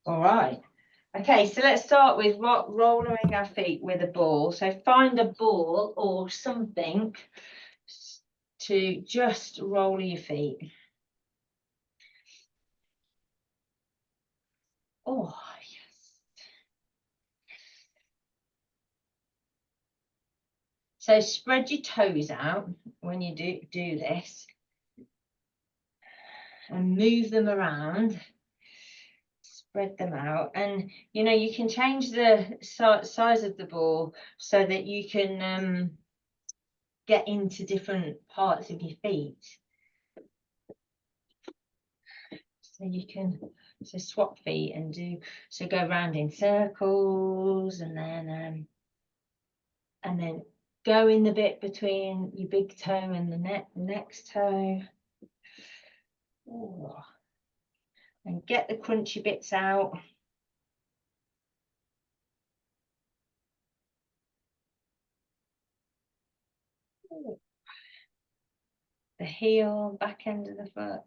All right. Okay, so let's start with rolling our feet with a ball. So find a ball or something to just roll your feet. Oh, yes. So spread your toes out when you do this and move them around. Spread them out, and you can change the size of the ball so that you can get into different parts of your feet. So you can swap feet and go round in circles, and then go in the bit between your big toe and the next toe. Ooh. And get the crunchy bits out. Ooh. The heel, back end of the foot,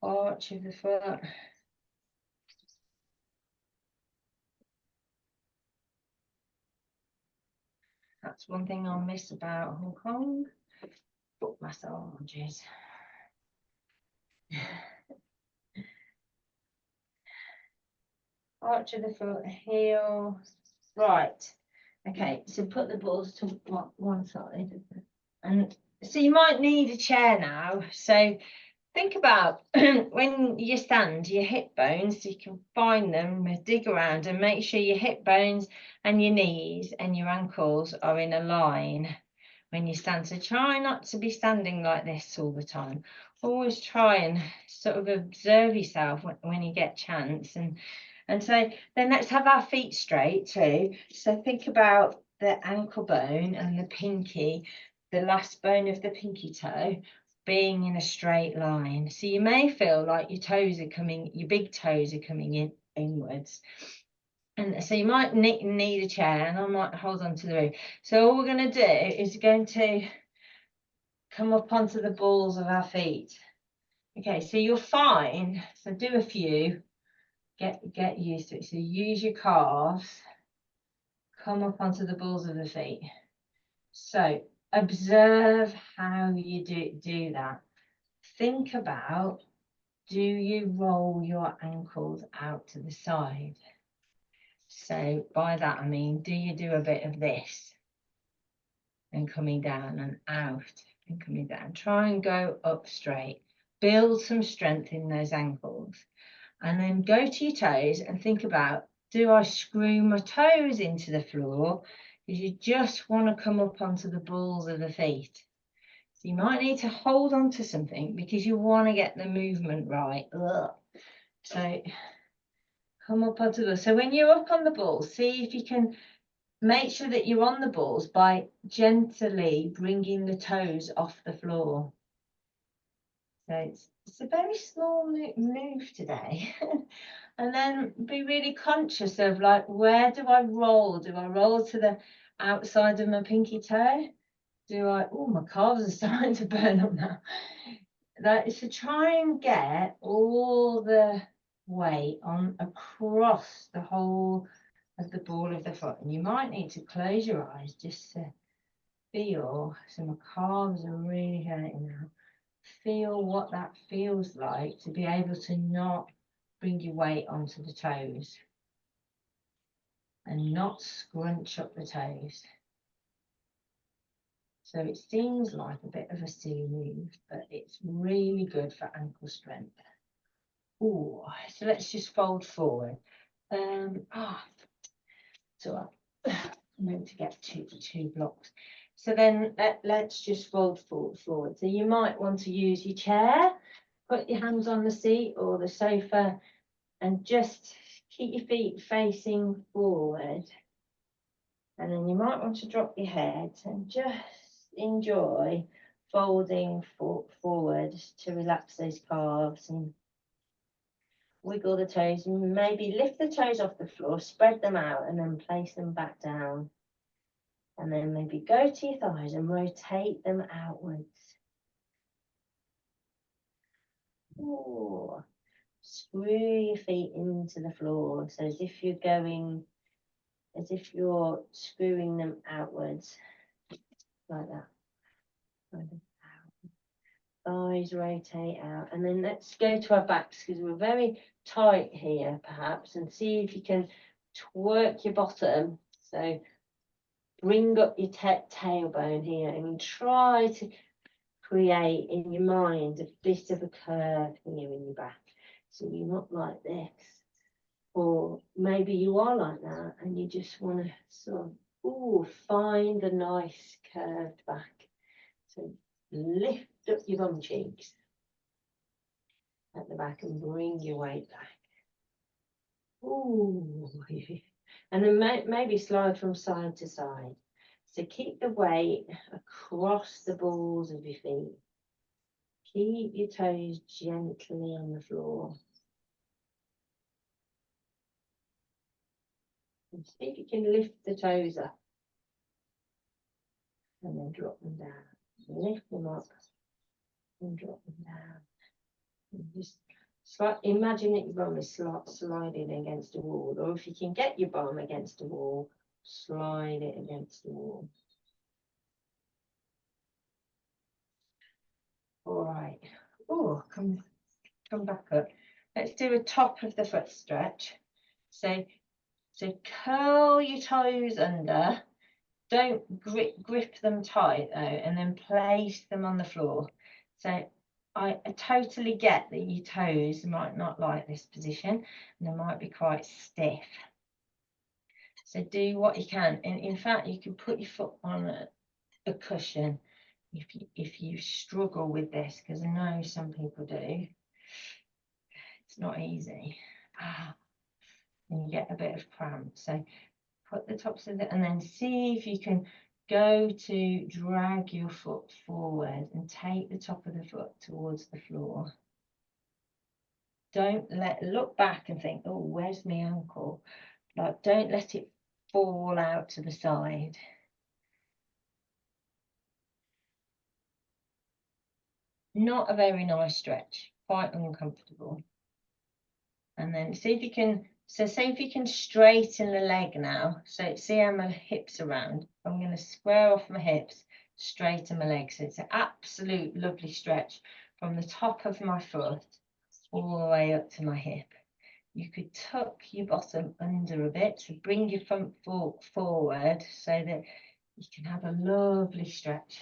arch of the foot. That's one thing I'll miss about Hong Kong, foot massages. Arch of the foot, heel. Right. Okay, so put the balls to one side. And so you might need a chair now. So think about when you stand, your hip bones, you can find them, dig around and make sure your hip bones and your knees and your ankles are in a line when you stand. So try not to be standing like this all the time. Always try and sort of observe yourself when you get chance. And so then let's have our feet straight too. So think about the ankle bone and the pinky, the last bone of the pinky toe being in a straight line. So you may feel like your big toes are coming in inwards. And so you might need a chair, and I might hold on to the roof. So all we're going to do is going to come up onto the balls of our feet. Okay, so you'll find, so do a few, get used to it. So use your calves, come up onto the balls of the feet. So observe how you do that. Think about, do you roll your ankles out to the side? So by that I mean, do you do a bit of this and coming down and out and coming down? Try and go up straight. Build some strength in those ankles. And then go to your toes and think about, do I screw my toes into the floor? Because you just want to come up onto the balls of the feet. So you might need to hold on to something because you want to get the movement right. Ugh. So come up onto the, so when you're up on the balls, see if you can make sure that you're on the balls by gently bringing the toes off the floor. So it's a very small move today. And then be really conscious of, like, where do I roll? Do I roll to the outside of my pinky toe? Oh, my calves are starting to burn up now. That is to try and get all the weight on across the whole of the ball of the foot. And you might need to close your eyes just to feel. So my calves are really hurting now. Feel what that feels like to be able to not bring your weight onto the toes and not scrunch up the toes. So it seems like a bit of a silly move, but it's really good for ankle strength. Oh, so let's just fold forward. So I'm going to get two blocks. So then let's just fold forward. So you might want to use your chair, put your hands on the seat or the sofa, and just keep your feet facing forward. And then you might want to drop your head and just enjoy folding forward to relax those calves and wiggle the toes, and maybe lift the toes off the floor, spread them out, and then place them back down. And then maybe go to your thighs and rotate them outwards. Ooh. screw your feet into the floor. So as if you're screwing them outwards, like that. Thighs rotate out, and then let's go to our backs because we're very tight here, perhaps, and see if you can twerk your bottom. So bring up your tailbone here and try to create in your mind a bit of a curve here in your back. So you're not like this, or maybe you are like that and you just want to sort of find a nice curved back. So lift up your bum cheeks at the back and bring your weight back. Ooh. And then maybe slide from side to side. So keep the weight across the balls of your feet. Keep your toes gently on the floor. And see if you can lift the toes up. And then drop them down. Lift them up and drop them down. And just imagine that your bum is sliding against a wall. Or if you can get your bum against a wall, slide it against the wall. All right. Oh, come back up. Let's do a top of the foot stretch. So curl your toes under. Don't grip them tight though, and then place them on the floor. So I totally get that your toes might not like this position, and they might be quite stiff. So do what you can. And in fact, you can put your foot on a cushion if you struggle with this, because I know some people do. It's not easy. And you get a bit of cramp. So put the tops of it, and then see if you can go to drag your foot forward and take the top of the foot towards the floor. Don't look back and think, oh, where's my ankle? Like, don't let it fall out to the side. Not a very nice stretch, quite uncomfortable. And then see if you can, say if you can straighten the leg now. So see how my hips are round. I'm going to square off my hips, straighten my legs. So it's an absolute lovely stretch from the top of my foot all the way up to my hip. You could tuck your bottom under a bit, so bring your front foot forward so that you can have a lovely stretch.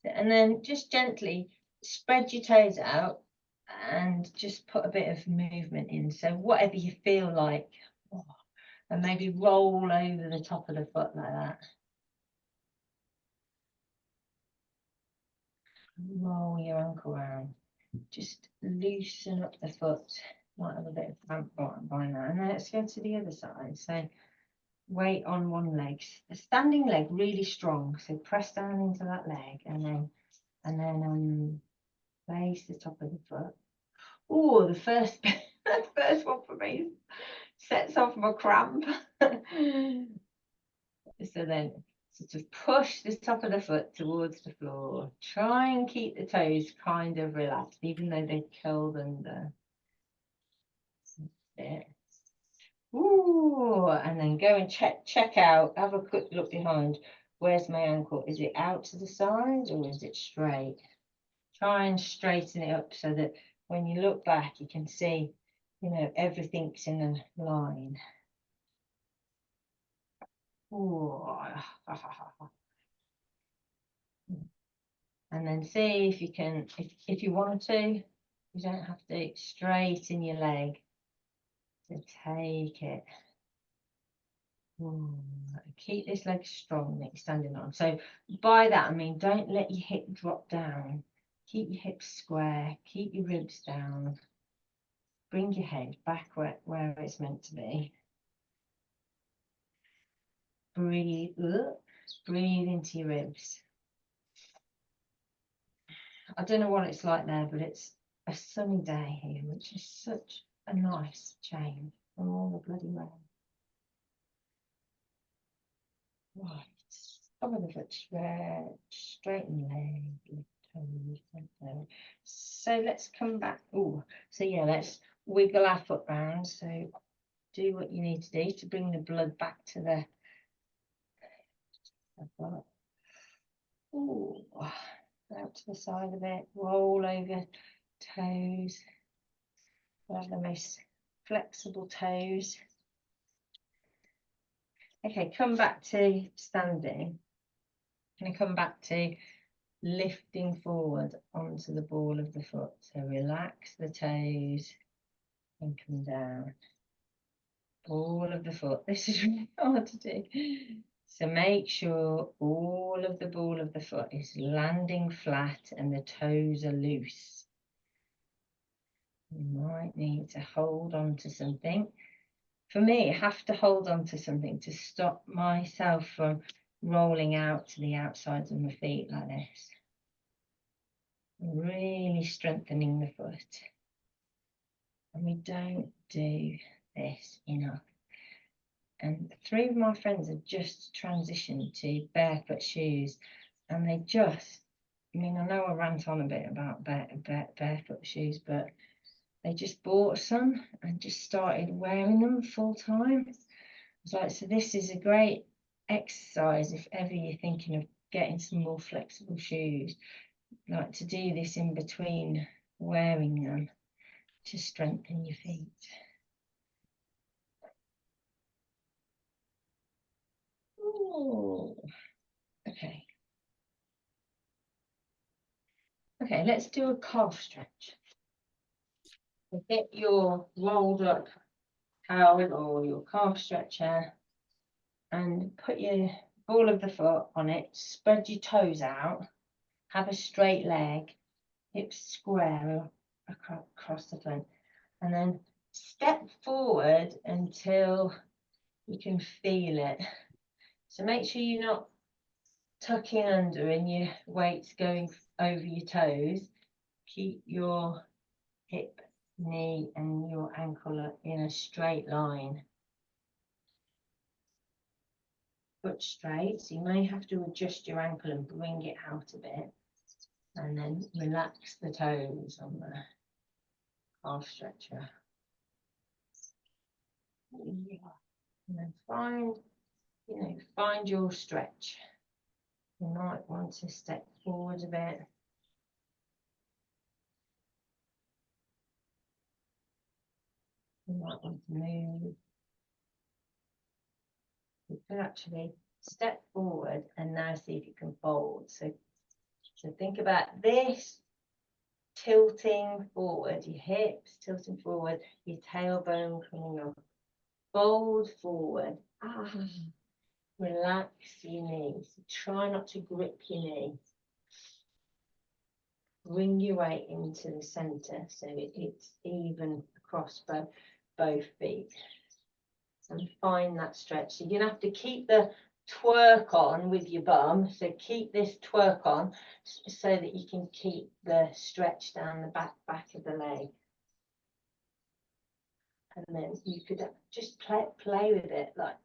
And then just gently spread your toes out and just put a bit of movement in. So whatever you feel like, and maybe roll over the top of the foot like that. Roll your ankle around. Just loosen up the foot. Might have a bit of cramp by now. And then let's go to the other side. So weight on one leg. A standing leg really strong. So press down into that leg and then place the top of the foot. Oh, the first one for me sets off my cramp. So then sort of push the top of the foot towards the floor. Try and keep the toes kind of relaxed, even though they're curled under. Ooh, and then go and check out, have a quick look behind. Where's my ankle? Is it out to the side or is it straight? Try and straighten it up so that when you look back, you can see, everything's in a line. Ooh. And then see if you can, if you want to, you don't have to straighten your leg to take it. Ooh. Keep this leg strong that you're standing on. So by that I mean don't let your hip drop down. Keep your hips square, keep your ribs down. Bring your head back where it's meant to be. Breathe, breathe into your ribs. I don't know what it's like there, but it's a sunny day here, which is such a nice change from all the bloody rain. Right. Top of the foot stretch, straighten leg, lift toes, front toe. So let's come back. Oh, so yeah, let's wiggle our foot round. So do what you need to do to bring the blood back to the foot. Ooh, out to the side of it, roll over toes. We'll have the most flexible toes. Okay, come back to standing. And come back to lifting forward onto the ball of the foot. So relax the toes and come down. Ball of the foot. This is really hard to do. So make sure all of the ball of the foot is landing flat and the toes are loose. You might need to hold on to something. For me, I have to hold on to something to stop myself from rolling out to the outsides of my feet like this. Really strengthening the foot. And we don't do this enough. And 3 of my friends have just transitioned to barefoot shoes, and they just, I mean, I know I rant on a bit about barefoot shoes, but they just bought some and just started wearing them full time. I was like, so this is a great exercise if ever you're thinking of getting some more flexible shoes, like to do this in between wearing them to strengthen your feet. Ooh. Okay. Okay, let's do a calf stretch. So get your rolled up towel or your calf stretcher and put your ball of the foot on it, spread your toes out, have a straight leg, hips square across the front, and then step forward until you can feel it. So make sure you're not tucking under and your weight's going over your toes. Keep your hip, knee and your ankle in a straight line. Foot straight, so you may have to adjust your ankle and bring it out a bit, and then relax the toes on the calf stretcher. Yeah. And then find your stretch. You might want to step forward a bit. You might want to move. You could actually step forward and now see if you can fold. So think about this, tilting forward, your hips tilting forward, your tailbone coming up. Fold forward. Relax your knees. Try not to grip your knee. Bring your weight into the centre so it's even across both feet. And find that stretch. So you're going to have to keep the twerk on with your bum. So keep this twerk on so that you can keep the stretch down the back of the leg. And then you could just play with it, like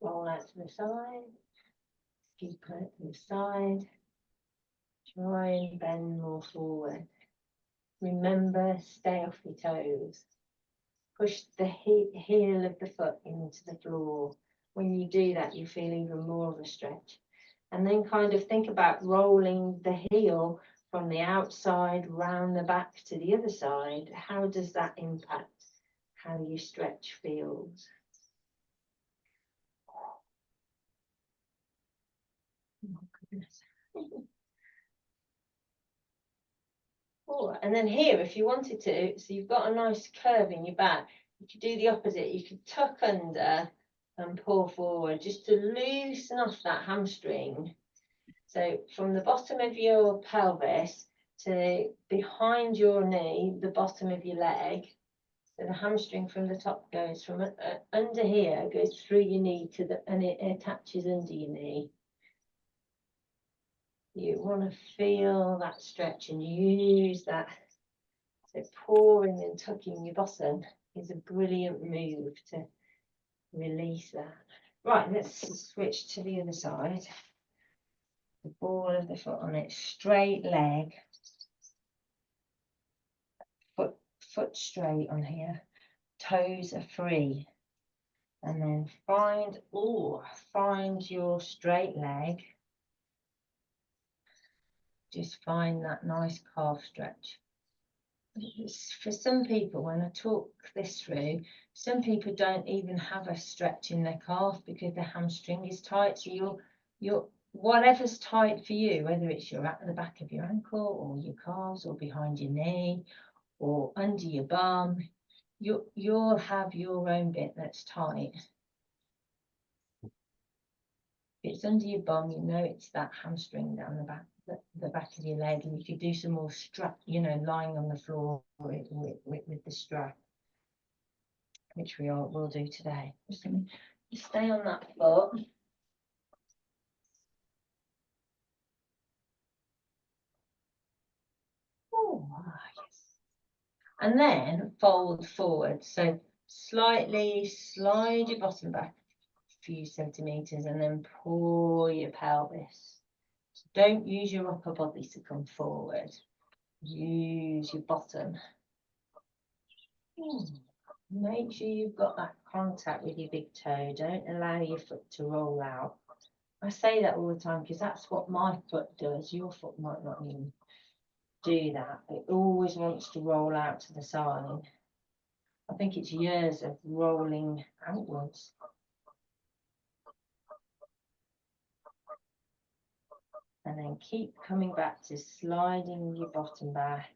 roll out to the side, keep it to the side, try and bend more forward. Remember, stay off your toes. Push the heel of the foot into the floor. When you do that, you feel even more of a stretch. And then kind of think about rolling the heel from the outside round the back to the other side. How does that impact how your stretch feels? Oh, goodness. And then here, if you wanted to, so you've got a nice curve in your back, you could do the opposite. You could tuck under and pull forward just to loosen off that hamstring. So from the bottom of your pelvis to behind your knee, the bottom of your leg. So the hamstring from the top goes from under here, goes through your knee and it attaches under your knee. You want to feel that stretch and use that. So pouring and tucking your bottom is a brilliant move to release that. Right, let's switch to the other side. the ball of the foot on it, straight leg, foot straight on here, toes are free. And then find your straight leg. Just find that nice calf stretch. For some people, when I talk this through, some people don't even have a stretch in their calf because their hamstring is tight. So you're whatever's tight for you, whether it's at the back of your ankle or your calves or behind your knee or under your bum, you'll have your own bit that's tight. If it's under your bum, you know it's that hamstring down the back of your leg, and you could do some more strap, lying on the floor with the strap, which will do today. Just stay on that foot. Oh, yes. And then fold forward. So slightly slide your bottom back a few centimeters and then pull your pelvis. So don't use your upper body to come forward. Use your bottom. Make sure you've got that contact with your big toe. Don't allow your foot to roll out. I say that all the time because that's what my foot does. Your foot might not even do that. It always wants to roll out to the side. I think it's years of rolling outwards. And then keep coming back to sliding your bottom back.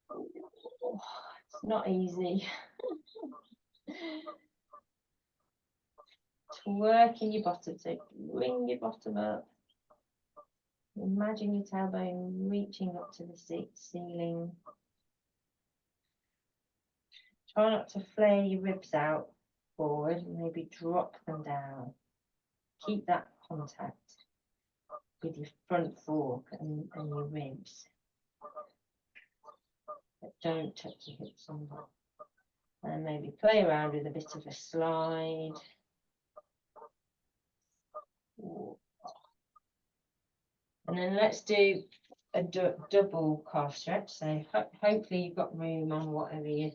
Oh, it's not easy. Working your bottom, so bring your bottom up. Imagine your tailbone reaching up to the ceiling. Try not to flare your ribs out forward, maybe drop them down. Keep that contact with your front fork and your ribs. But don't touch your hips on that. And maybe play around with a bit of a slide. And then let's do a double calf stretch. So hopefully you've got room on whatever you're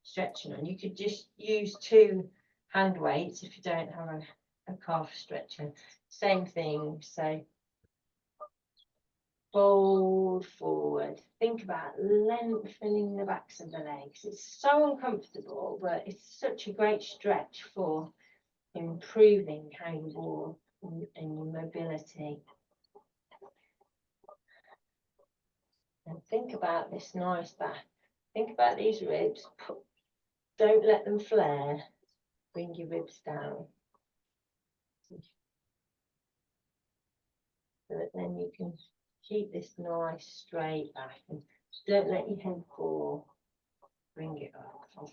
stretching on. You could just use 2 hand weights if you don't have a calf stretcher. Same thing. So fold forward. Think about lengthening the backs of the legs. It's so uncomfortable, but it's such a great stretch for improving how you walk and your mobility. And think about this nice back. Think about these ribs. Don't let them flare. Bring your ribs down. So that then you can keep this nice straight back. And don't let your head fall. Bring it up.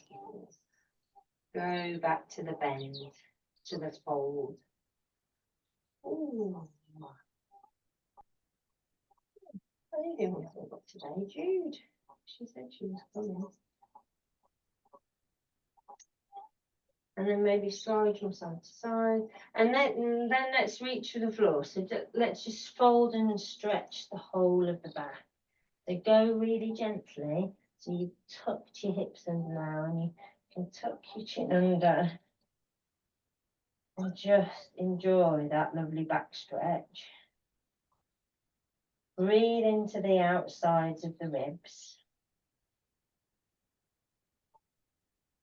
Go back to the bend, to the fold. Ooh. How are you doing with it today, Jude? She said she was coming. And then maybe slide from side to side. And then let's reach for the floor. So let's just fold and stretch the whole of the back. So go really gently. So you've tucked your hips under now and you can tuck your chin under. And just enjoy that lovely back stretch. Breathe into the outsides of the ribs.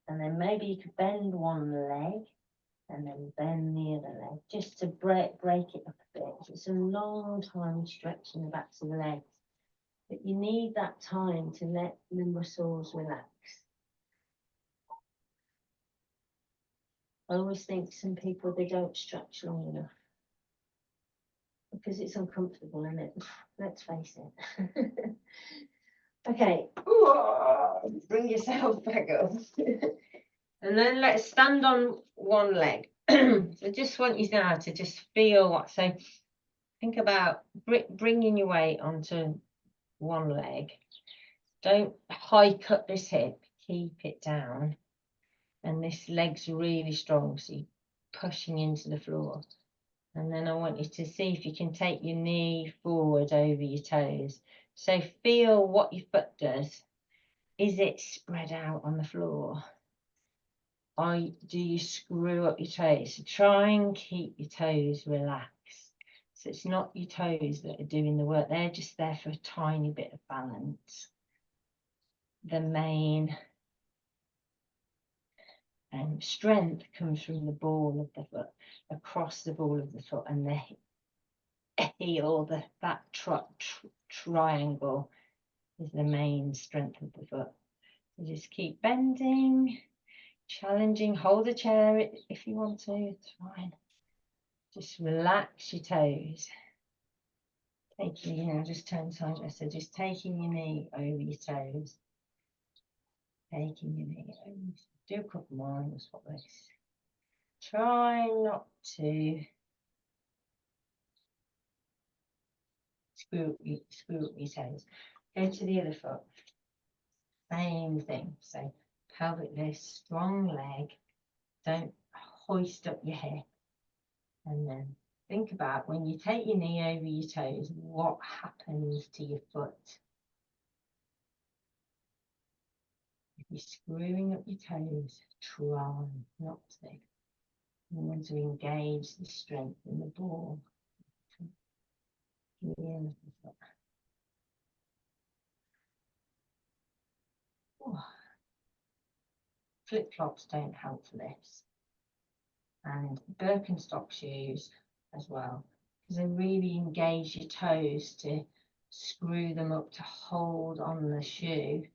And then maybe you could bend one leg and then bend the other leg just to break it up a bit. It's a long time stretching the backs of the legs, but you need that time to let the muscles relax. I always think some people, they don't stretch long enough because it's uncomfortable, isn't it? Let's face it. Okay, bring yourself back up. And then let's stand on one leg. So I just want you now to just feel what, so think about bringing your weight onto one leg. Don't hike up this hip, keep it down. And this leg's really strong, so you're pushing into the floor. And then I want you to see if you can take your knee forward over your toes. So feel what your foot does. Is it spread out on the floor? Do you screw up your toes? So try and keep your toes relaxed. So it's not your toes that are doing the work. They're just there for a tiny bit of balance. The main strength comes from the ball of the foot, across the ball of the foot, and the heel, that triangle is the main strength of the foot. So just keep bending, challenging, hold a chair if you want to, it's fine. Just relax your toes. Just turn sideways. So just taking your knee over your toes. Taking your knee over. Do a couple more and we'll swap this. Try not to screw up your toes. Go to the other foot. Same thing. So pelvic lift, strong leg. Don't hoist up your hip. And then think about when you take your knee over your toes, what happens to your foot? If you're screwing up your toes, try not to. You want to engage the strength in the ball. Flip-flops don't help for this. And Birkenstock shoes as well, because they really engage your toes to screw them up to hold on the shoe.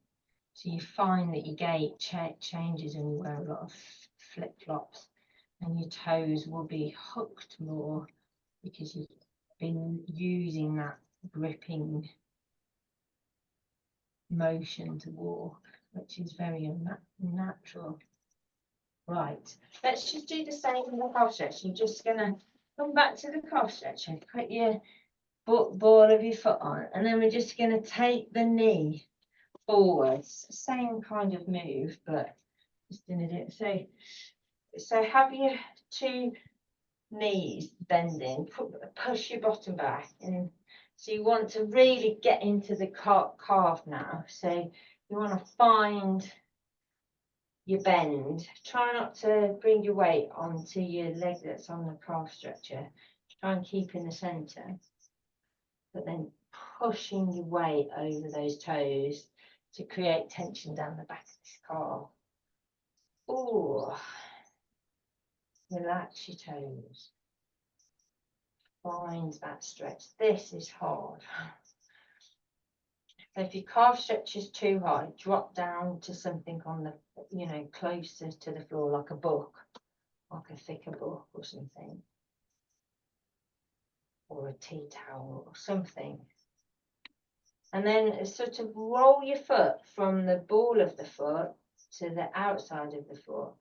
So you find that your gait changes when you wear a lot of flip-flops, and your toes will be hooked more because you've been using that gripping motion to walk, which is very unnatural. Right, let's just do the same with the calf stretch. You're just going to come back to the calf stretch and put your ball of your foot on, and then we're just going to take the knee forwards. Same kind of move, but just going to do it. So have your two knees bending, push your bottom back, and so you want to really get into the calf now. So you want to find your bend. Try not to bring your weight onto your leg that's on the calf stretcher. Try and keep in the center, but then pushing your weight over those toes to create tension down the back of this calf. Oh, relax your toes. Find that stretch. This is hard. So if your calf stretch is too high, drop down to something on the, closer to the floor, like a book, like a thicker book or something, or a tea towel or something. And then sort of roll your foot from the ball of the foot to the outside of the foot,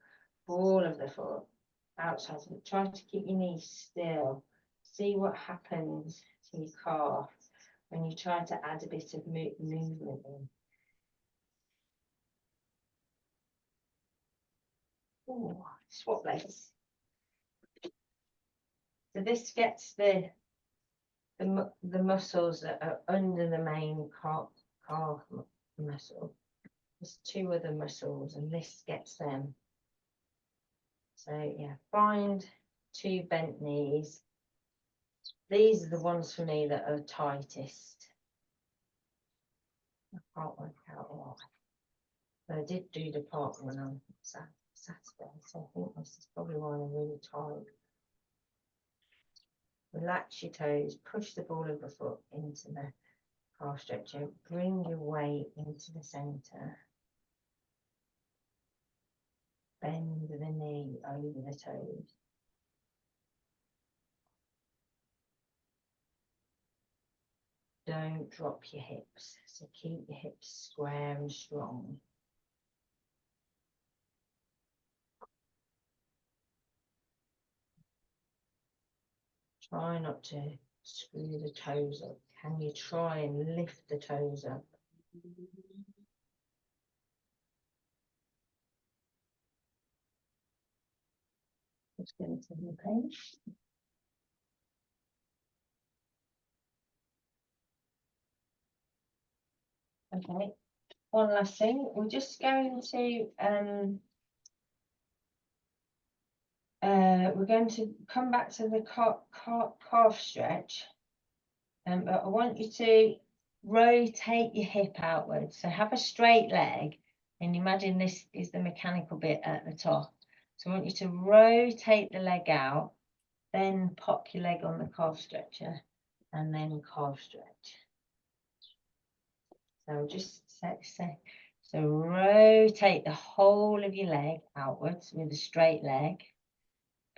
ball of the foot, outside of it. Try to keep your knees still. See what happens to your calf when you try to add a bit of movement in. Ooh, swap legs. So this gets the muscles that are under the main calf muscle. There's two other muscles, and this gets them. So yeah, find two bent knees. These are the ones for me that are tightest. I can't work out why. But I did do the part one on Saturday, so I think this is probably why I'm really tired. Relax your toes, push the ball of the foot into the calf stretcher, bring your weight into the center. Bend the knee over the toes. Don't drop your hips, so keep your hips square and strong. Try not to screw the toes up. Can you try and lift the toes up? Let's get into the page. Okay, one last thing. We're just going to come back to the calf stretch, but I want you to rotate your hip outwards. So have a straight leg, and imagine this is the mechanical bit at the top. So I want you to rotate the leg out, then pop your leg on the calf stretcher, and then calf stretch. So just so rotate the whole of your leg outwards with a straight leg.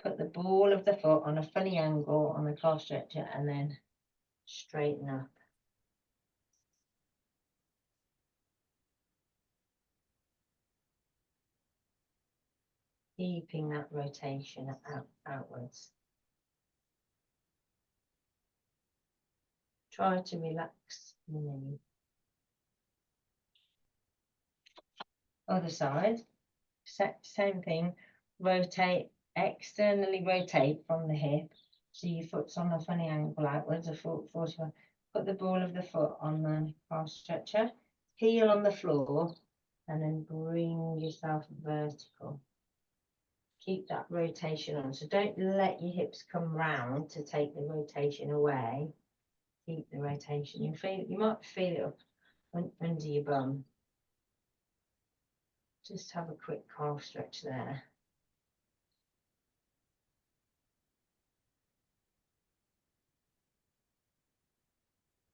Put the ball of the foot on a funny angle on the calf stretcher, and then straighten up. Keeping that rotation outwards. Try to relax your knee. Other side, same thing. Rotate, externally rotate from the hip. So your foot's on a funny angle outwards, a foot 45. Put the ball of the foot on the calf stretcher, heel on the floor, and then bring yourself vertical. Keep that rotation on. So don't let your hips come round to take the rotation away. Keep the rotation. You might feel it up under your bum. Just have a quick calf stretch there.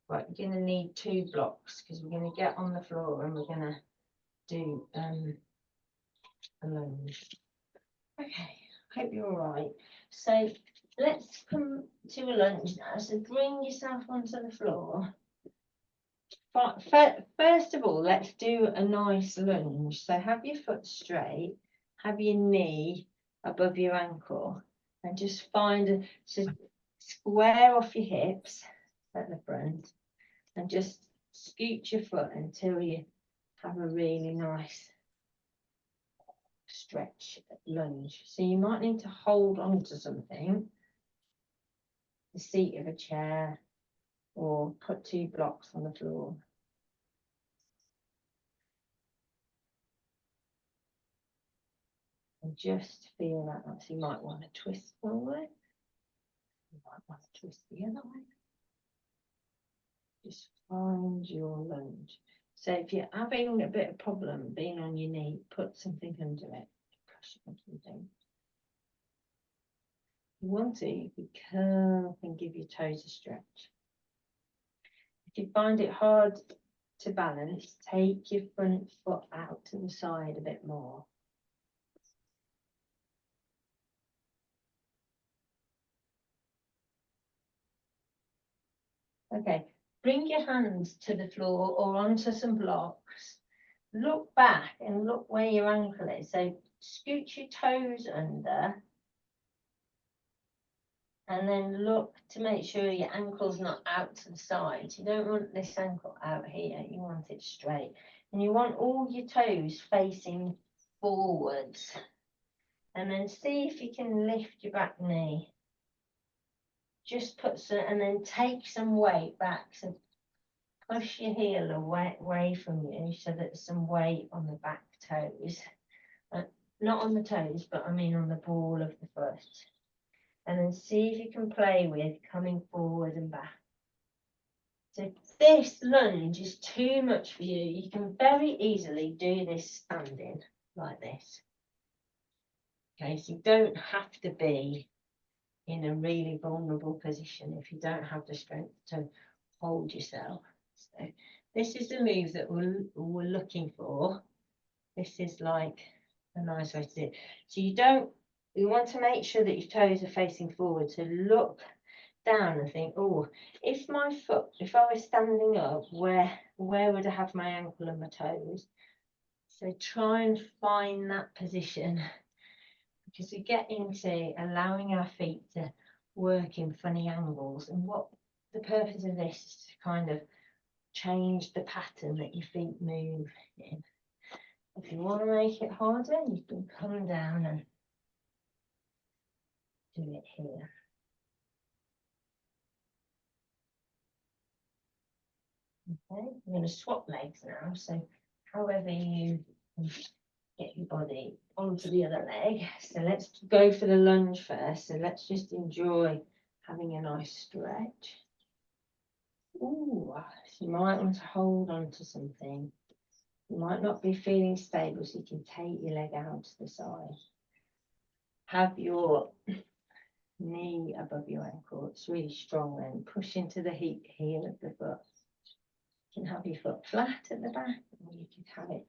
Right, you're going to need 2 blocks because we're going to get on the floor and we're going to do a lunge. Okay, hope you're all right. So let's come to a lunge now. So bring yourself onto the floor. But first of all, let's do a nice lunge. So have your foot straight, have your knee above your ankle, and just square off your hips at the front, and just scoot your foot until you have a really nice stretch lunge. So you might need to hold on to something, the seat of a chair, or put 2 blocks on the floor. And just feel that. So you might want to twist forward. You might want to twist the other way. Just find your lunge. So if you're having a bit of problem being on your knee, put something under it. Cushion or something. If you want to, you could curl and give your toes a stretch. If you find it hard to balance, take your front foot out to the side a bit more. Okay, bring your hands to the floor or onto some blocks. Look back and look where your ankle is. So scoot your toes under. And then look to make sure your ankle's not out to the side. You don't want this ankle out here. You want it straight. And you want all your toes facing forwards. And then see if you can lift your back knee. Just put some, and then take some weight back. So push your heel away from you so that there's some weight on the back toes. Not on the toes, but I mean on the ball of the foot. And then see if you can play with coming forward and back. So if this lunge is too much for you, you can very easily do this standing like this. Okay, so you don't have to be in a really vulnerable position if you don't have the strength to hold yourself. So this is the move that we're looking for. This is like a nice way to do it. So you want to make sure that your toes are facing forward. So look down and think, oh, if I was standing up, where would I have my ankle and my toes? So try and find that position, because we get into allowing our feet to work in funny angles, and what the purpose of this is to kind of change the pattern that your feet move in. If you want to make it harder, you can come down and do it here. Okay, I'm going to swap legs now. So however you get your body onto the other leg. So let's go for the lunge first. So let's just enjoy having a nice stretch. Ooh, so you might want to hold on to something. You might not be feeling stable, so you can take your leg out to the side. Have your knee above your ankle. It's really strong then. Push into the heel of the foot. You can have your foot flat at the back, or you could have it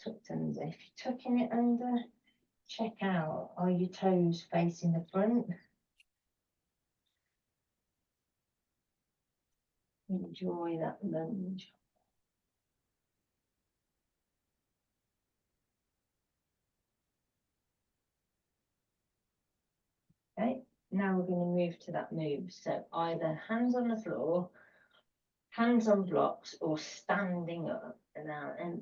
tucked under. If you're tucking it under, check out, are your toes facing the front? Enjoy that lunge. Okay, now we're going to move to that move. So either hands on the floor, hands on blocks, or standing up and out, and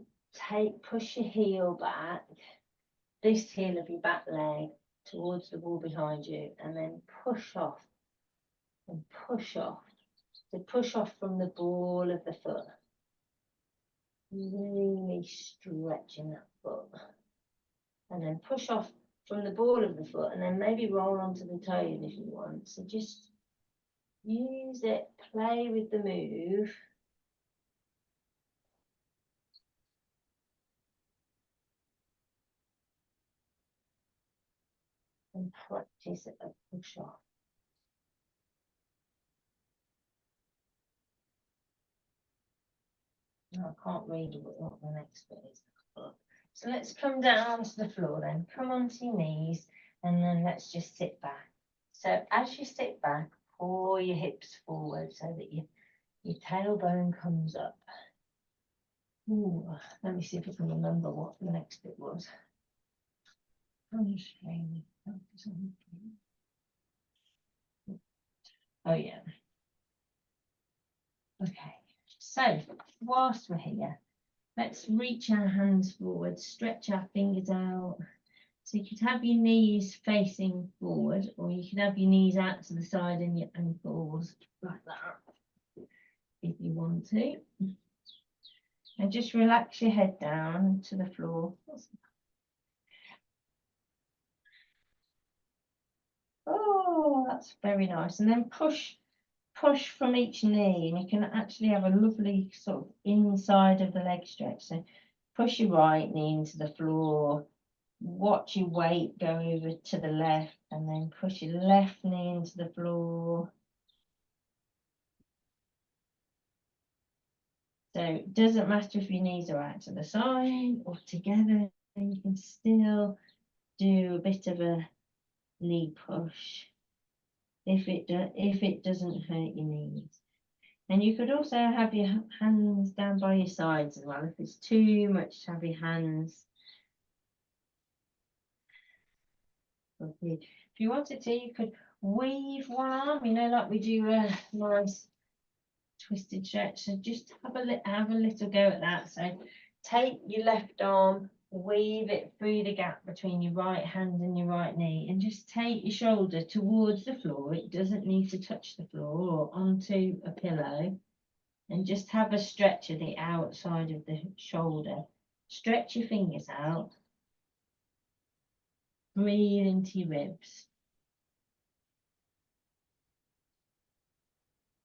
push your heel back, this heel of your back leg towards the wall behind you, and then push off and push off. So push off from the ball of the foot. Really stretching that foot. And then push off from the ball of the foot, and then maybe roll onto the toes if you want. So just use it, play with the move. And practice a push off. Now, I can't read what the next bit is. So let's come down to the floor then. Come onto your knees, and then let's just sit back. So as you sit back, pull your hips forward so that your tailbone comes up. Ooh, let me see if I can remember what the next bit was. Oh yeah. Okay, so whilst we're here, let's reach our hands forward, stretch our fingers out. So you could have your knees facing forward, or you could have your knees out to the side and your ankles like that, if you want to. And just relax your head down to the floor. Oh, that's very nice. And then push from each knee, and you can actually have a lovely sort of inside of the leg stretch. So push your right knee into the floor, watch your weight go over to the left, and then push your left knee into the floor. So it doesn't matter if your knees are out to the side or together, and you can still do a bit of a knee push if it doesn't hurt your knees. And you could also have your hands down by your sides as well, if it's too much to have your hands. If you wanted to, you could weave one arm, like we do a nice twisted stretch. So just have a little go at that. So take your left arm, weave it through the gap between your right hand and your right knee, and just take your shoulder towards the floor. It doesn't need to touch the floor or onto a pillow. And just have a stretch of the outside of the shoulder. Stretch your fingers out. Breathe into your ribs.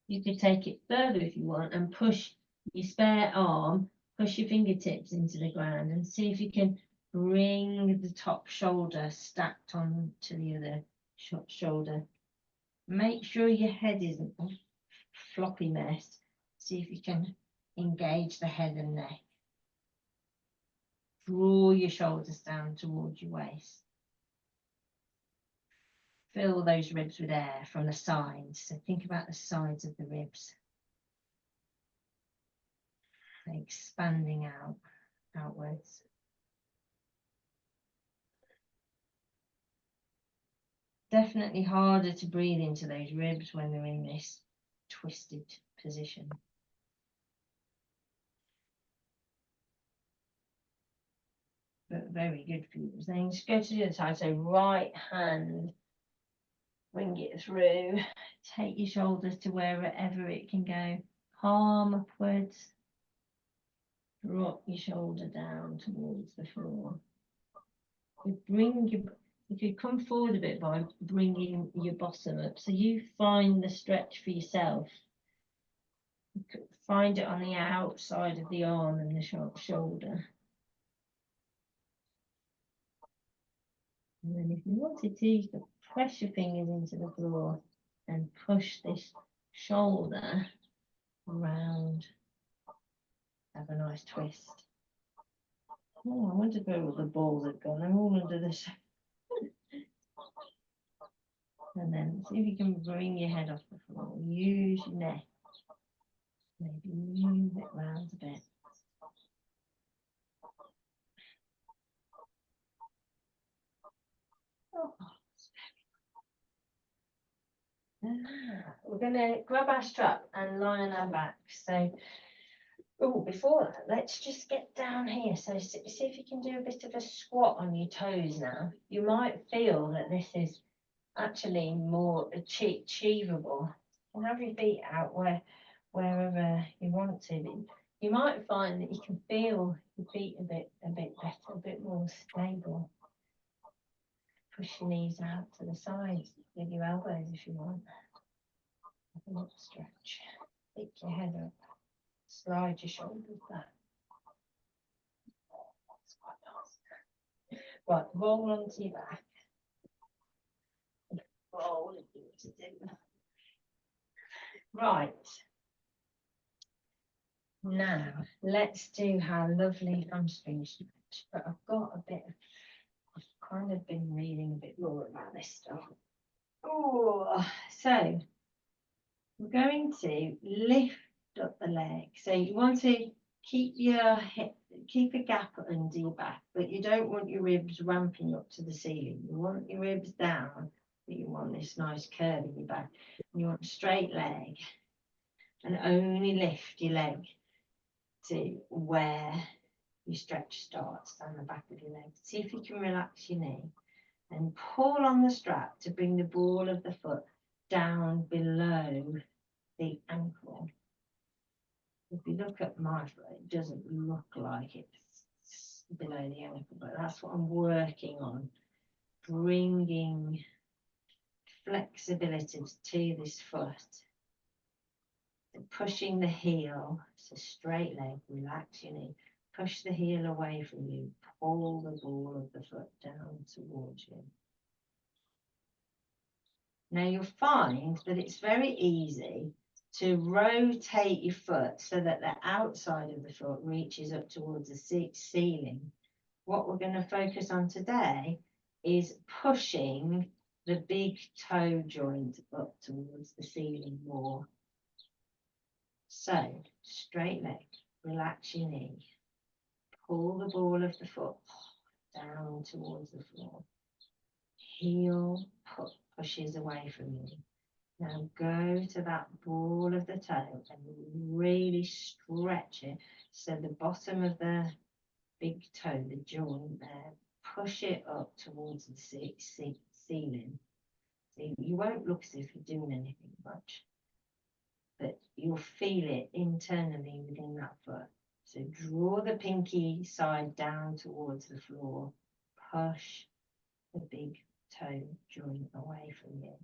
You could take it further if you want and push your spare arm, push your fingertips into the ground, and see if you can bring the top shoulder stacked on to the other shoulder. Make sure your head isn't a floppy mess. See if you can engage the head and neck. Draw your shoulders down towards your waist. Fill those ribs with air from the sides. So think about the sides of the ribs. Expanding outwards. Definitely harder to breathe into those ribs when they're in this twisted position. But very good for you. Then just go to the other side. So right hand, bring it through. Take your shoulders to wherever it can go. Palm upwards. drop your shoulder down towards the floor. You could come forward a bit by bringing your bottom up, so you find the stretch for yourself. You could find it on the outside of the arm and the shoulder. And then if you wanted to, you could press your fingers into the floor and push this shoulder around. Have a nice twist. Oh, I wonder where all the balls have gone. They're all under the and then see if you can bring your head off the floor. Use your neck. Maybe move it round a bit. Oh. We're going to grab our strap and lie on our back. So, oh, before that, let's just get down here. So see if you can do a bit of a squat on your toes now. You might feel that this is actually more achievable. And have your feet out wherever you want to. But you might find that you can feel your feet a bit better, a bit more stable. Push your knees out to the sides with your elbows if you want. Have a little stretch. Pick your head up. Slide your shoulders back. That's quite nice. Right, roll onto your back. Roll if you want to do. Right. Now, let's do our lovely hamstring stretch. But I've got a bit of, I've kind of been reading a bit more about this stuff. Oh, so we're going to lift up the leg. So you want to keep your hip, keep a gap under your back, but you don't want your ribs ramping up to the ceiling. You want your ribs down, but you want this nice curve in your back. And you want a straight leg, and only lift your leg to where your stretch starts down the back of your leg. See if you can relax your knee and pull on the strap to bring the ball of the foot down below the ankle. If you look at my foot, it doesn't look like it's below the ankle, but that's what I'm working on, bringing flexibility to this foot. Pushing the heel, it's a straight leg, relax your knee, push the heel away from you, pull the ball of the foot down towards you. Now you'll find that it's very easy to rotate your foot so that the outside of the foot reaches up towards the ceiling. What we're going to focus on today is pushing the big toe joint up towards the ceiling more. So, straight leg, relax your knee, pull the ball of the foot down towards the floor. Heel pushes away from you. Now go to that ball of the toe and really stretch it so the bottom of the big toe, the joint there, push it up towards the ceiling. So you won't look as if you're doing anything much, but you'll feel it internally within that foot. So draw the pinky side down towards the floor, push the big toe joint away from you,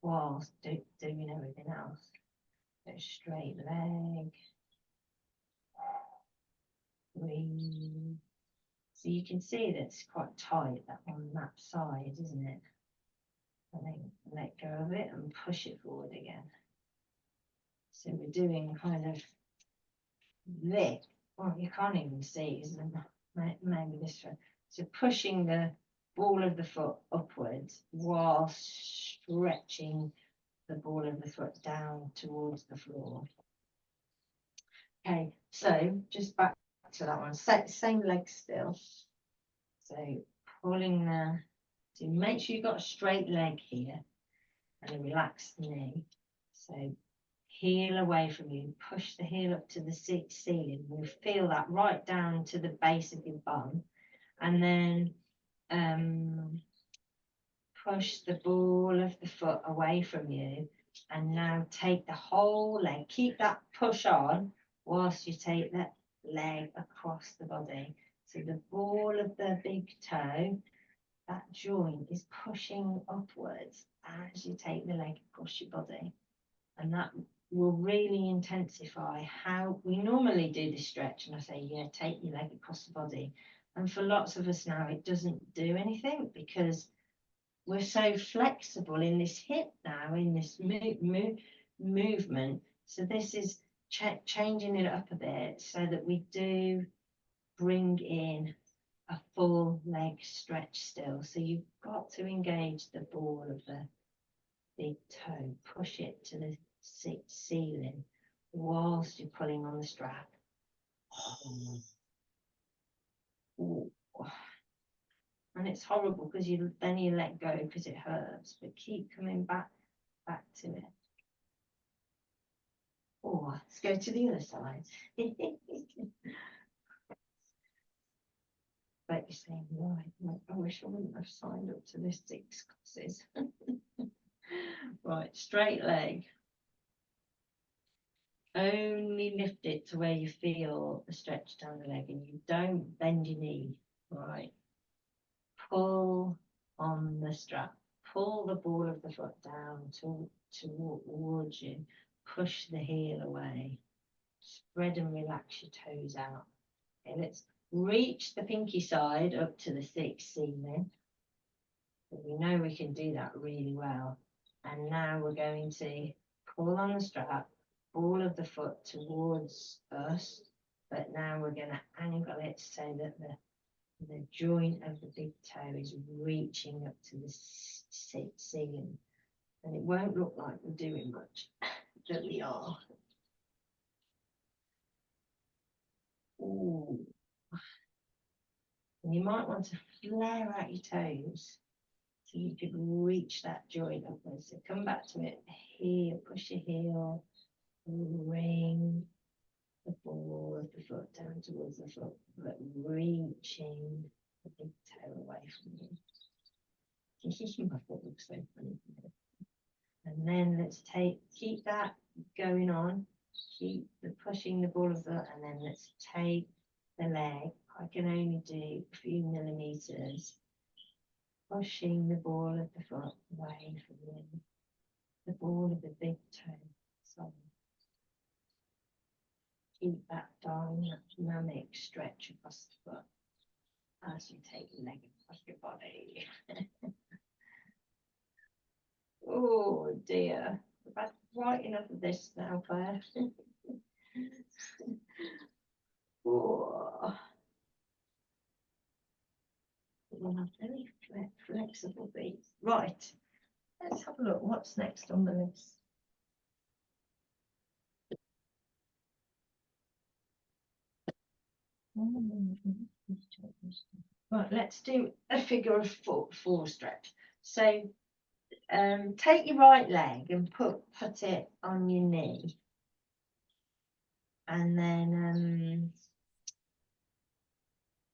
whilst doing everything else. So straight leg, breathe. So you can see that it's quite tight that on that side, isn't it? And then let go of it and push it forward again. So we're doing kind of this. Well, you can't even see, isn't it? Maybe this way. So pushing the ball of the foot upwards while stretching the ball of the foot down towards the floor. Okay, so just back to that one. Same leg still. So pulling the, so make sure you've got a straight leg here and a relaxed knee. So heel away from you, push the heel up to the ceiling. We'll feel that right down to the base of your bum, and then push the ball of the foot away from you, and now take the whole leg. Keep that push on whilst you take that leg across the body. So the ball of the big toe, that joint is pushing upwards as you take the leg across your body. And that will really intensify how we normally do this stretch. And I say, yeah, take your leg across the body. And for lots of us now, it doesn't do anything because we're so flexible in this hip now, in this movement. So this is changing it up a bit so that we do bring in a full leg stretch still. So you've got to engage the ball of the big toe, push it to the ceiling whilst you're pulling on the strap. Ooh. And it's horrible because then you let go because it hurts, but keep coming back to it. Oh, let's go to the other side. But you're saying, right, I wish I wouldn't have signed up to this 6 courses. Right, straight leg. Only lift it to where you feel the stretch down the leg, and you don't bend your knee. Right. Pull on the strap. Pull the ball of the foot down towards you. Push the heel away. Spread and relax your toes out. Okay, let's reach the pinky side up to the 6 ceiling. We know we can do that really well. And now we're going to pull on the strap, ball of the foot towards us, but now we're going to angle it so that the joint of the big toe is reaching up to the ceiling. And it won't look like we're doing much, but we are. Ooh. And you might want to flare out your toes so you could reach that joint upwards. So come back to it here, push your heel, bring the ball of the foot down towards the foot, but reaching the big toe away from you. My foot looks so funny. And then let's keep that going on. Keep pushing the ball of the, and then let's take the leg. I can only do a few millimeters. Pushing the ball of the foot away from you. The ball of the big toe. So keep that dynamic stretch across the foot as you take the leg across your body. Oh dear. I've had quite enough of this now, Claire. Oh. We'll have very flexible feet. Right. Let's have a look. What's next on the list? Right, let's do a figure of 4 stretch. So take your right leg and put it on your knee. And then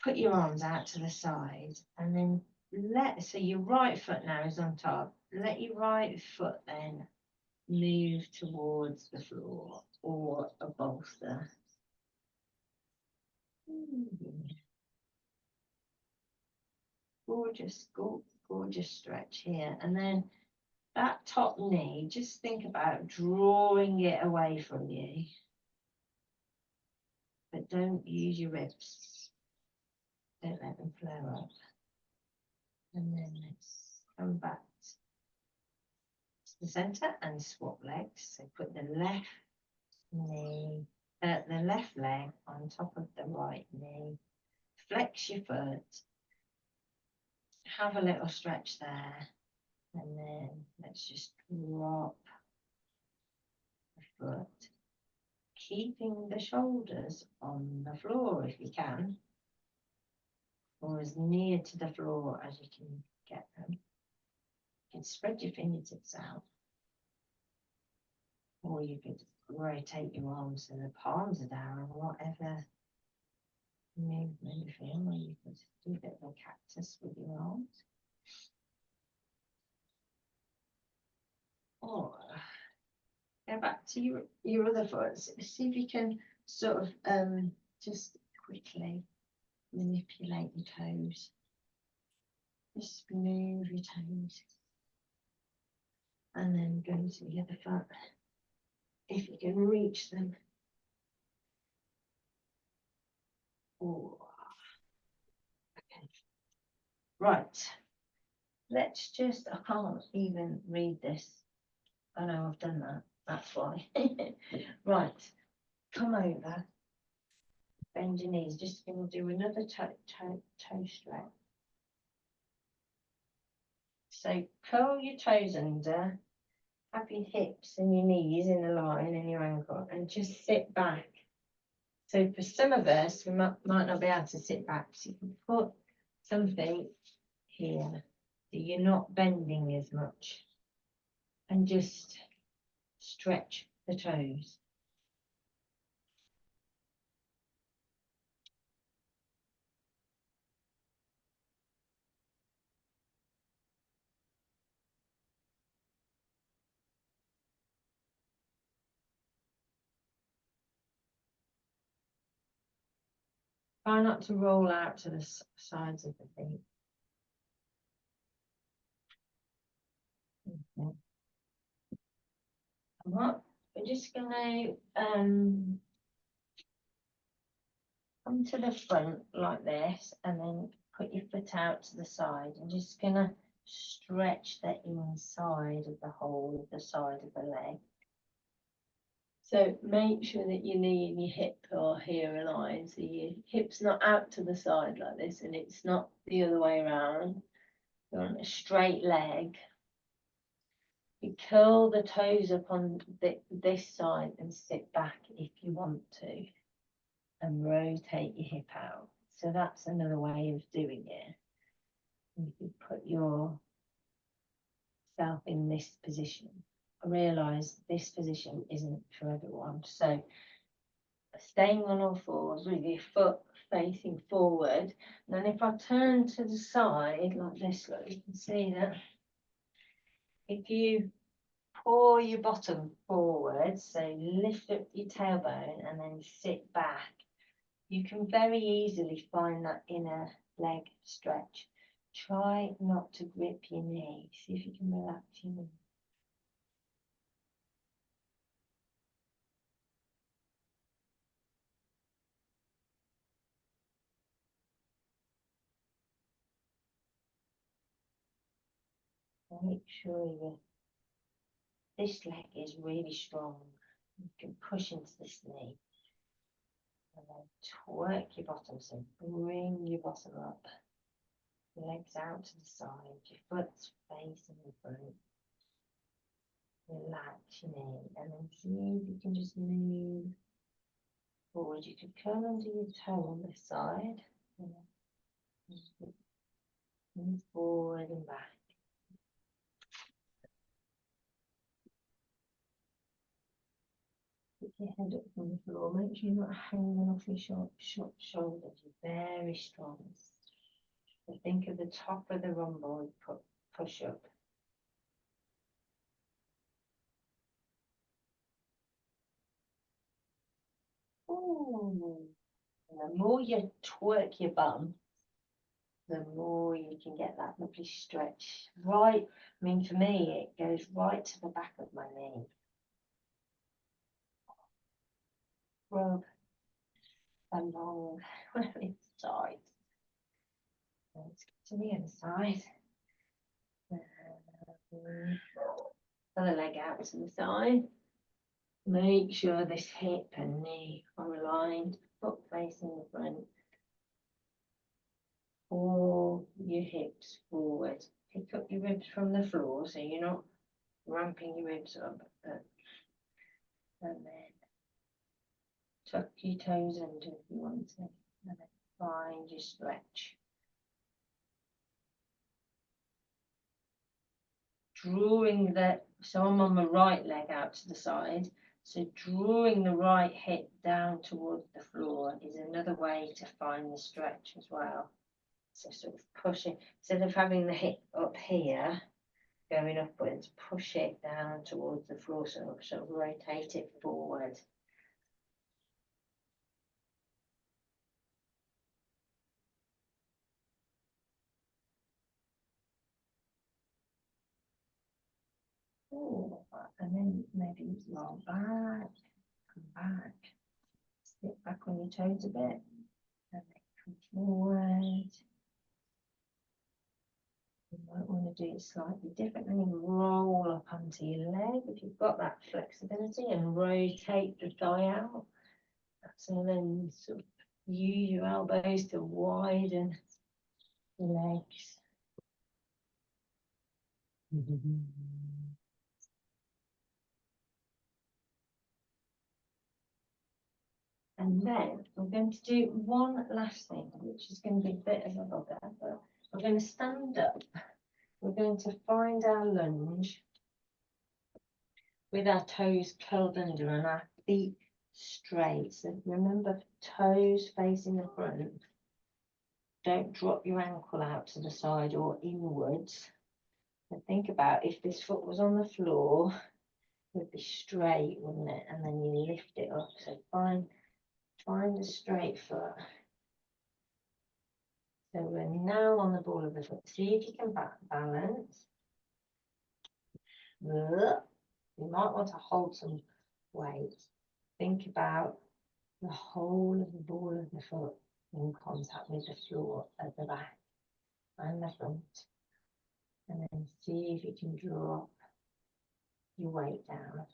put your arms out to the side. And then so your right foot now is on top. Let your right foot then move towards the floor or a bolster. Gorgeous stretch here. And then that top knee, just think about drawing it away from you. But don't use your ribs. Don't let them flare up. And then let's come back to the center and swap legs. So put the left leg on top of the right knee. Flex your foot. Have a little stretch there. And then let's just drop the foot, keeping the shoulders on the floor if you can, or as near to the floor as you can get them. You can spread your fingertips out, or you could rotate your arms so the palms are down, or whatever movement you feel, or you could do a bit of a cactus with your arms. Or go back to your other foot. See if you can sort of just quickly manipulate your toes. Just move your toes. And then go to the other foot. If you can reach them. Oh. Okay. Right. Let's just, I can't even read this. I know I've done that. That's why. Right. Come over. Bend your knees. Just going to do another toe stretch. So curl your toes under. Have your hips and your knees in a line and your ankle, and just sit back. So for some of us, we might not be able to sit back. So you can put something here so you're not bending as much, and just stretch the toes. Try not to roll out to the sides of the feet. Okay. What? We're just going to come to the front like this, and then put your foot out to the side, and just going to stretch the inside of the hole of the side of the leg. So make sure that your knee and your hip are here aligned, so your hip's not out to the side like this, and it's not the other way around. You want a straight leg. You curl the toes up on this side and sit back if you want to, and rotate your hip out. So that's another way of doing it. You can put yourself in this position. I realise this position isn't for everyone. So staying on all fours with your foot facing forward. And then if I turn to the side like this, look, you can see that if you pour your bottom forward, so lift up your tailbone and then sit back, you can very easily find that inner leg stretch. Try not to grip your knee. See if you can relax your knee. Make sure this leg is really strong. You can push into this knee. And then twerk your bottom, so bring your bottom up. Legs out to the side, your foot's facing the front. Relax your knee, and then see if you can just move forward. You could curl under your toe on this side. Move forward and back. Put your head up from the floor. Make sure you're not hanging off your short shoulders. You're very strong. So think of the top of the rhomboid, push up. Ooh. And the more you twerk your bum, the more you can get that lovely stretch. Right, I mean, for me, it goes right to the back of my knee. Rub along where it's tight. Let's get to the other side. Other leg out to the side. Make sure this hip and knee are aligned, foot facing the front. Pull your hips forward. Pick up your ribs from the floor so you're not ramping your ribs up. And then tuck your toes under if you want to. And then find your stretch. Drawing so I'm on my right leg out to the side. So drawing the right hip down towards the floor is another way to find the stretch as well. So sort of pushing, instead of having the hip up here, going upwards, push it down towards the floor, so sort of rotate it forward. Ooh, and then maybe roll back, come back, sit back on your toes a bit, and then come forward. You might want to do it slightly differently. Roll up onto your leg if you've got that flexibility, and rotate the thigh out. So then sort of use your elbows to widen the legs. And then we're going to do one last thing, which is going to be a bit of a bugger, but we're going to stand up. We're going to find our lunge with our toes curled under and our feet straight. So remember, toes facing the front. Don't drop your ankle out to the side or inwards. And think about if this foot was on the floor, it would be straight, wouldn't it? And then you lift it up. So find a straight foot. So we're now on the ball of the foot. See if you can balance. You might want to hold some weight. Think about the whole of the ball of the foot in contact with the floor at the back and the front. And then see if you can drop your weight down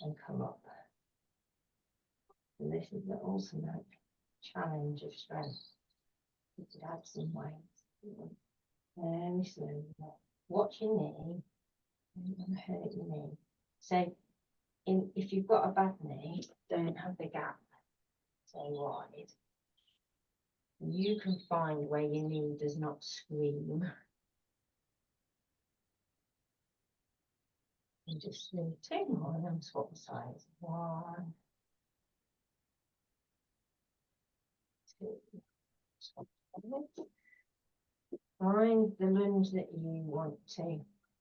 and come up. So this is the ultimate challenge of strength. You could add some weight. Very slowly. Watch your knee. You don't want to hurt your knee. So if you've got a bad knee, don't have the gap so wide. You can find where your knee does not scream. And just do 2 more and then swap the sides. 1, 2. Swap. Find the lunge that you want to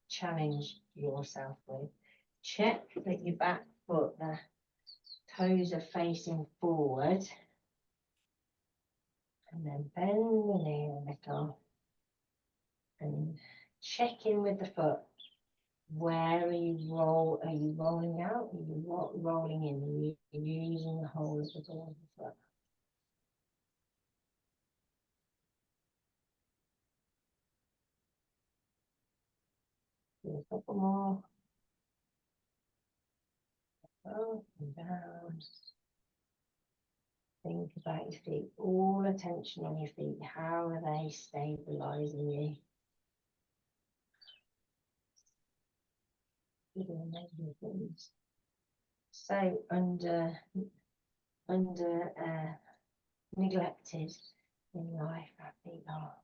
challenge yourself with. Check that your back foot, the toes are facing forward. And then bend the knee a little. And check in with the foot. Where are you rolling out? Are you rolling in? Are you using the whole of the ball of the foot? Do a couple more. Up and down. Think about your feet. All attention on your feet. How are they stabilizing you? So neglected in life, our feet are.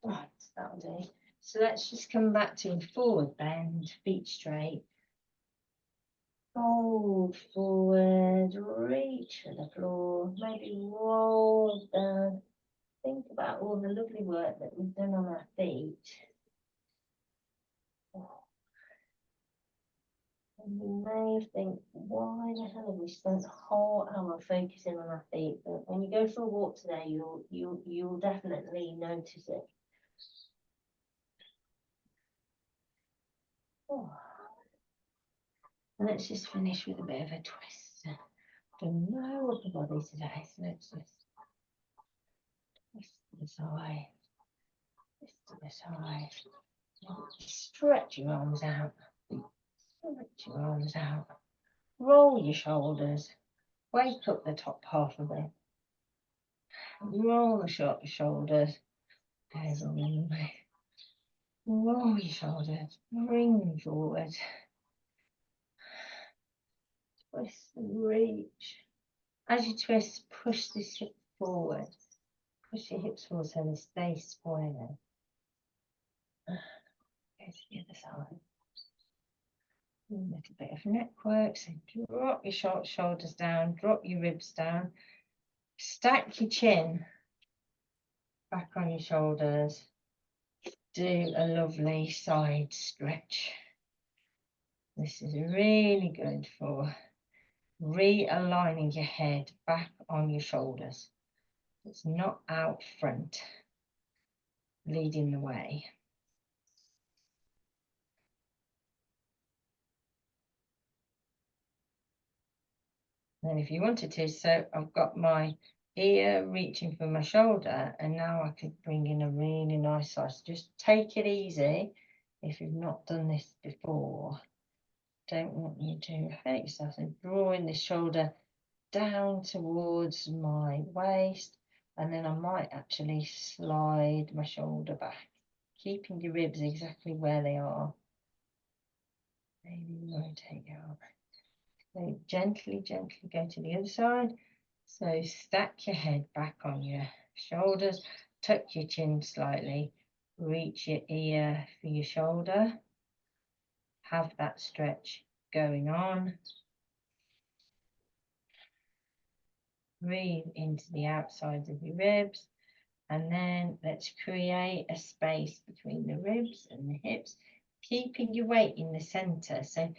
Right, that'll do. So let's just come back to forward bend, feet straight. Fold forward, reach for the floor, maybe roll down. Think about all the lovely work that we've done on our feet. And you may think, why the hell have we spent the whole hour focusing on our feet? But when you go for a walk today, you'll definitely notice it. Oh. And let's just finish with a bit of a twist. Do no upper body today, so let's just twist to the side, twist to the side. Stretch your arms out. Stretch your arms out. Roll your shoulders. Wake up the top half of it. Roll the shoulders. There's a long way. Roll your shoulders. Bring forward. Twist and reach. As you twist, push this hip forward. Push your hips forward so they stay square. Go to the other side. A little bit of neck work. So drop your shoulders down, drop your ribs down. Stack your chin back on your shoulders. Do a lovely side stretch. This is really good for realigning your head back on your shoulders. It's not out front, leading the way. And if you wanted to, so I've got my ear reaching for my shoulder, and now I could bring in a really nice size. Just take it easy if you've not done this before. Don't want you to hurt yourself. And drawing the shoulder down towards my waist, and then I might actually slide my shoulder back, keeping your ribs exactly where they are. Maybe rotate your arm. So gently go to the other side. So stack your head back on your shoulders, tuck your chin slightly, reach your ear for your shoulder. Have that stretch going on. Breathe into the outsides of your ribs, and then let's create a space between the ribs and the hips, keeping your weight in the center. So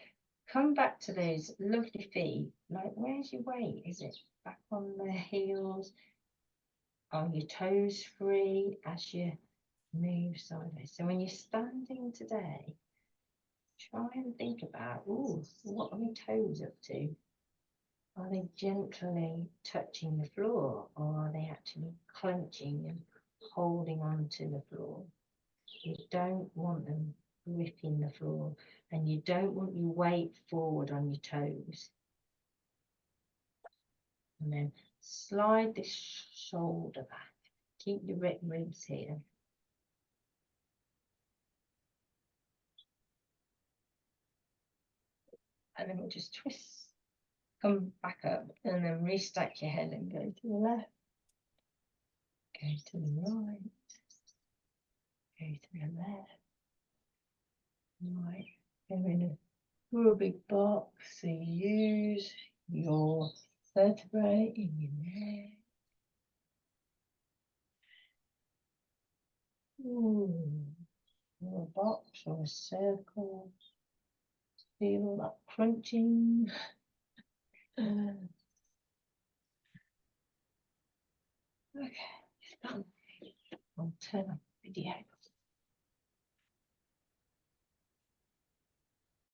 come back to those lovely feet. Like, where's your weight? Is it back on the heels? Are your toes free as you move sideways? So when you're standing today, try and think about, oh, what are my toes up to? Are they gently touching the floor, or are they actually clenching and holding on to the floor? You don't want them gripping the floor, and you don't want your weight forward on your toes. And then slide the shoulder back. Keep your ribs here. And then we'll just twist. Come back up, and then restack your head and go to the left. Go to the right. Go to the left. Right. And then a big box. So you use your vertebrae in your neck. Or a box or a circle. Feel that crunching. Okay, it's done. I'll turn off the video.